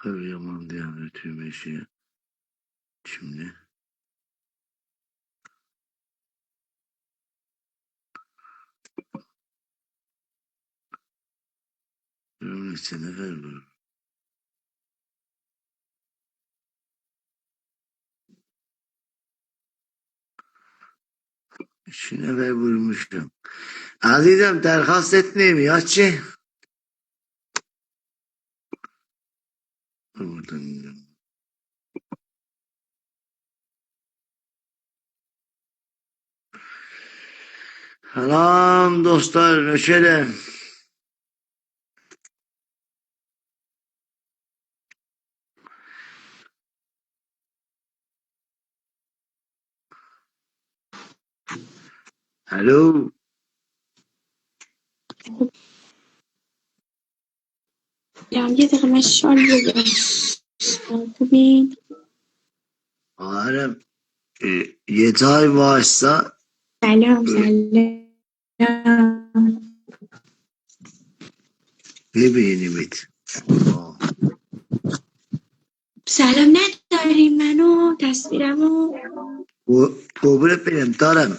Kıvıyamam diye götürme işi. Şimdi. Öylesine ver bunu. İşine ver vurmuşum. Azizim derhast etmeyeyim yaççı. Buradan indim. Selam dostlar, neşeli. Alo. Ya یه دقیقه من شال بگم خوبی؟ Arem, 7 ay varsa سلام سلام ببینیمت. سلام نداری منو تصویرمو قربونت برم دارم.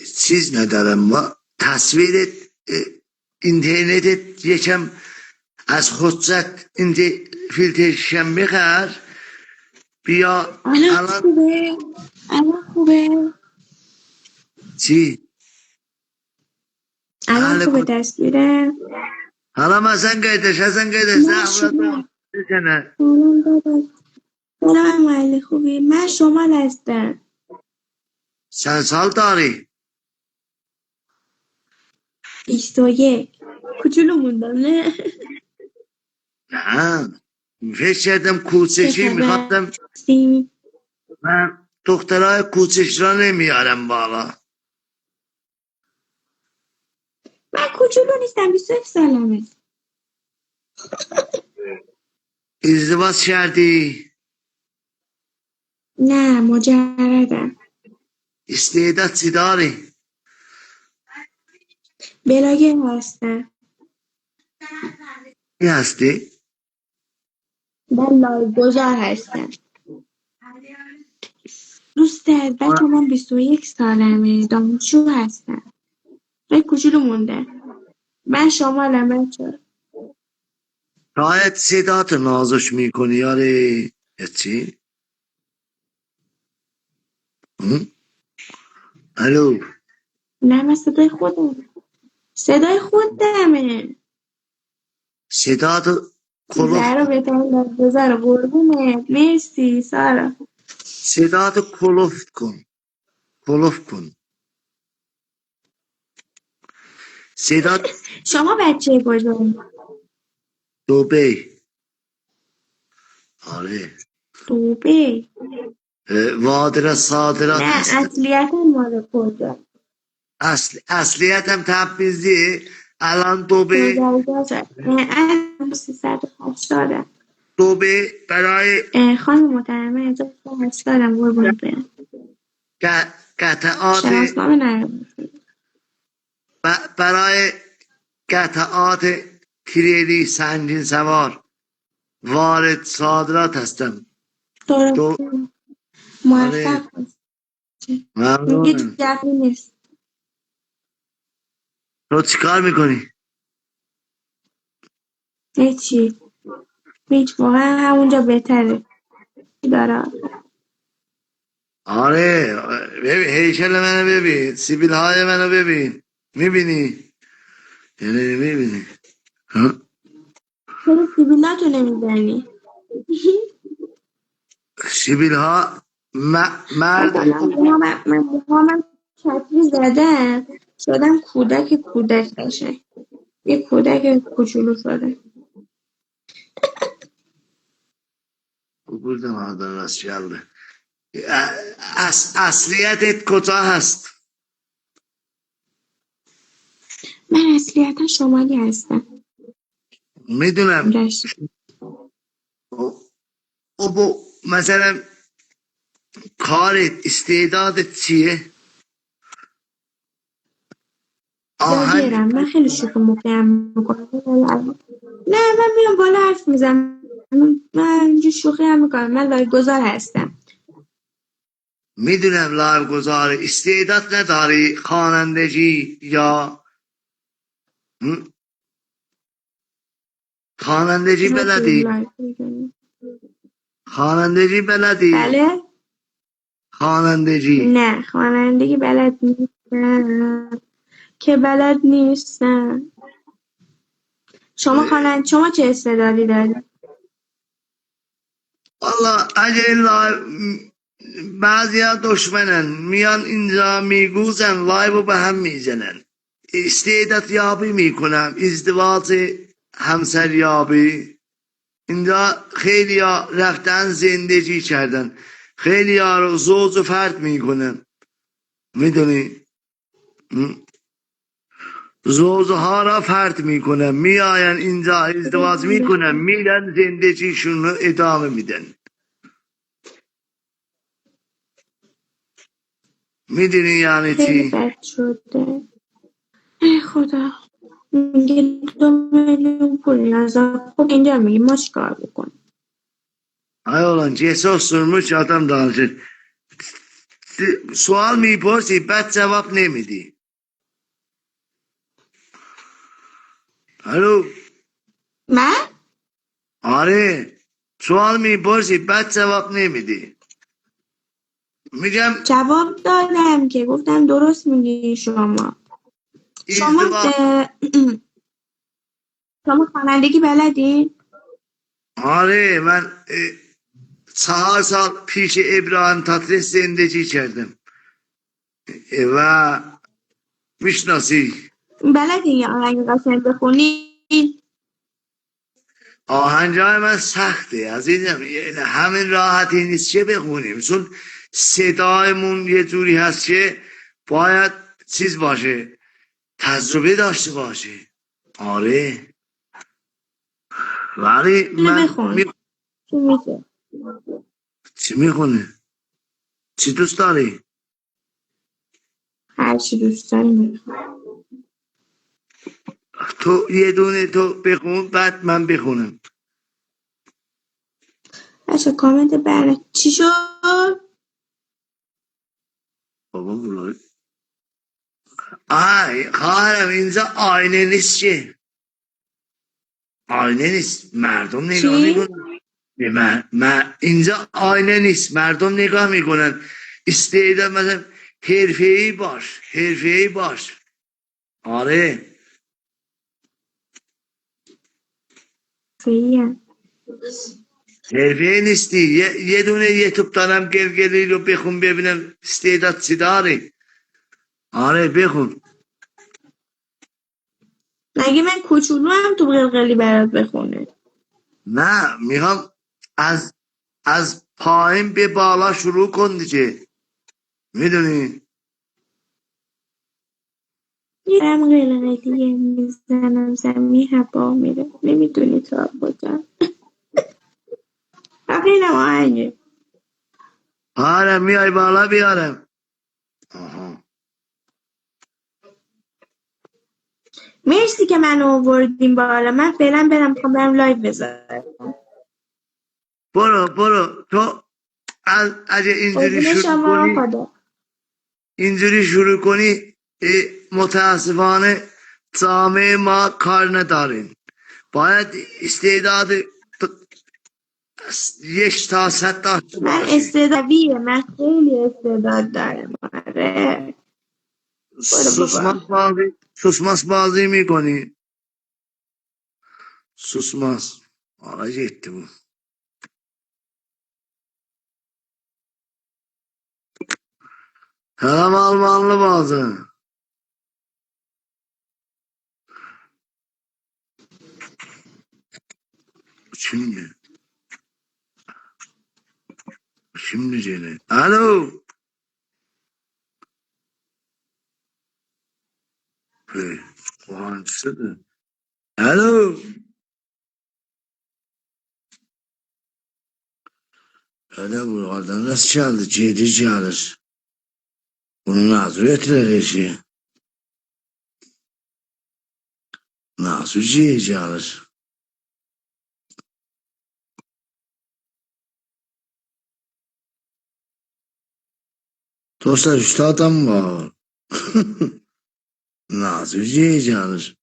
Siz ne derim var? Tasvir et, internet et, یکم از خودت اینجا فیلترشن بخر بیا الان الان خوبه الان خوبه چی؟ الان حال خوبه کن تصویره حالا مثلا قیدش ماشی زهورتا بکنه سلام داداش سلام علی خوبی من شمال هستم چند سال داری؟ 21 کوچولو موندم نه نه فکر کردم چه کوچکی خبر میخواستم من دخترای کوچک را نمیارم بالا من کوچولو نیستم 21 سالمه ازدواج کردی؟ نه مجردم استعداد چی داری؟ بلاگر هستم کی هستی؟ من لایوگذار هستم دوست بچه من 21 سالمه دانشجو هستم خیلی کوچولو مونده من شمالم بچه شاید صدات نازش میکنی یاری یا چی؟ الو نه من صدای خودمه صدات کلوف زهرا بهترین بذاره قربونه مرسی سارا صدات کلوف کن صدات شما بچه کجایی؟ دوبی آره دوبه وادر صادرات نه هستم اصلیتا مال کجا اصلیتم تبریزی الان دوبی مجردم از 380 دوبی برای خانم محترمه 1380 قربونت برم قطعات شناسنامه ندارم برای قطعات تریلی سنگین سوار وارد صادرات هستم دو آره موفق باش میگه ممنونم جوی نیست تو چیکار میکنی؟ هیچ واقعا همونجا بهتره داره آره ببین هیکل منو ببین سیبیل های منو ببین میبینی؟ یعنی میبینی؟ چرا سیبیلاتو نمیزنی سیبیل ها مرد مثلا موهامم چتری زدم شدم کودک بشه یه کودک کوچولو شده بردم آدم راست geldi اصلیتت کجا هست؟ من اصلیتا شمالی هستم میدونم رشت. او bu مثلا کارت استعدادت چیه؟ آهنگ بلاگرم من خیلی شوخی مقیم میکنم نه من میام بالا حرف میزنم من اینجا شوخی هم میکنم، من لایک گذار هستم. میدونم لایو گذاره، استعداد نداری خوانندگی یا خوانندگی چرا داری بلدی؟ لایک میکنی؟ خوانندگی بلدی؟ بله؟ خوانندگی نه خوانندگی بلد نیستم که بلد نیستم. شما چه استعدادی داری؟ والا اگه این لایو بعضی ها دشمنن میان اینجا میگوزن لایو به هم میزنن. استعداد یابی میکنم، ازدواج همسر یابی. اینجا خیلی ها رفتن زندگی کردن، خیلی ها رو زوج و فرد میکنن، میدونی؟ زوج ها را فرد میکنن، میآین اینجا ازدواج میکنن، میرن زندگیشون رو ادامه میدن. میدونی یعنی خیلی چی؟ بد شده. ای خدا، میگه 2 میلیون پول نیازم. خب اینجا میگه ما چیکار بکنیم؟ ای olan cesur sürmüş adam danışır. Sual میپرسی بعد جواب نمیدی. الو. من آره، سوال میپرسی بعد جواب نمیدی. میگم جواب دادم که گفتم درست میگی شما ازدواج. شما خوانندگی بلدین؟ آره من 4 سال پیش ابراهیم تاتلیس زندگی کردم و میشناسی. بلدین یه آهنگ قشنگ بخونین؟ آهنجای من سخته عزیزم، یعنی همین راحتی نیست چه بخونیم، چون صدایمون یه جوری هست که باید چیز باشه، تجربه داشته باشه. آره ولی اینو من بخون. چی میشه؟ چی میخونه؟ چی دوست داری؟ هر چی دوست داری میخون. تو یه دونه تو بخون بعد من بخونم. بچه کامنت چی شد؟ بابا بلای خواهرم اینجا آینه نیست که، آینه نیست، مردم نگاه چی؟ میکنن به اینجا آینه نیست، مردم نگاه میکنن. استعداد مثلا حرفه‌ای باش، حرفه‌ای باش. آره فعلا حرفه‌ای نیستی، یه دونه یوتیوب دارم گلگلی رو بخون ببینم استعداد چی داری. آره بخون. مگه من کوچولو هم تو قلقلی برات بخونه؟ نه میخوام از پایین به بالا شروع کن دیگه، میدونی؟ میرم قلقلیه میزنم زمین هوا میره، نمیدونی تا کجا. اینم آهنگه. آره میای بالا بیارم. آها. مرسی که منو آوردین بالا. من فعلا میخوام برم لایو بذارم. برو تو اگه اینجوری قربون شروع شما، کنی، خدا. اینجوری شروع کنی متاسفانه جامعه ما کار نداریم. باید استعداد 1 تا 100 داشته من باشی. استعدادیه، من خیلی استعداد دارم. آره برو بابا. سوسماس بازی میکنی؟ سوسماس. آره gitti bu. Hem Almanlı bazı. Şimdi. Şimdi Cene. Alo. Hey. Ulan istedi. Alo. Öyle bu adam nasıl çaldı? Cedi çalır. Bunu nasıl ettiler eşi? Nasıl cedi çalır? Dostlar üç adam var. Nasıl yiyeceğiniz?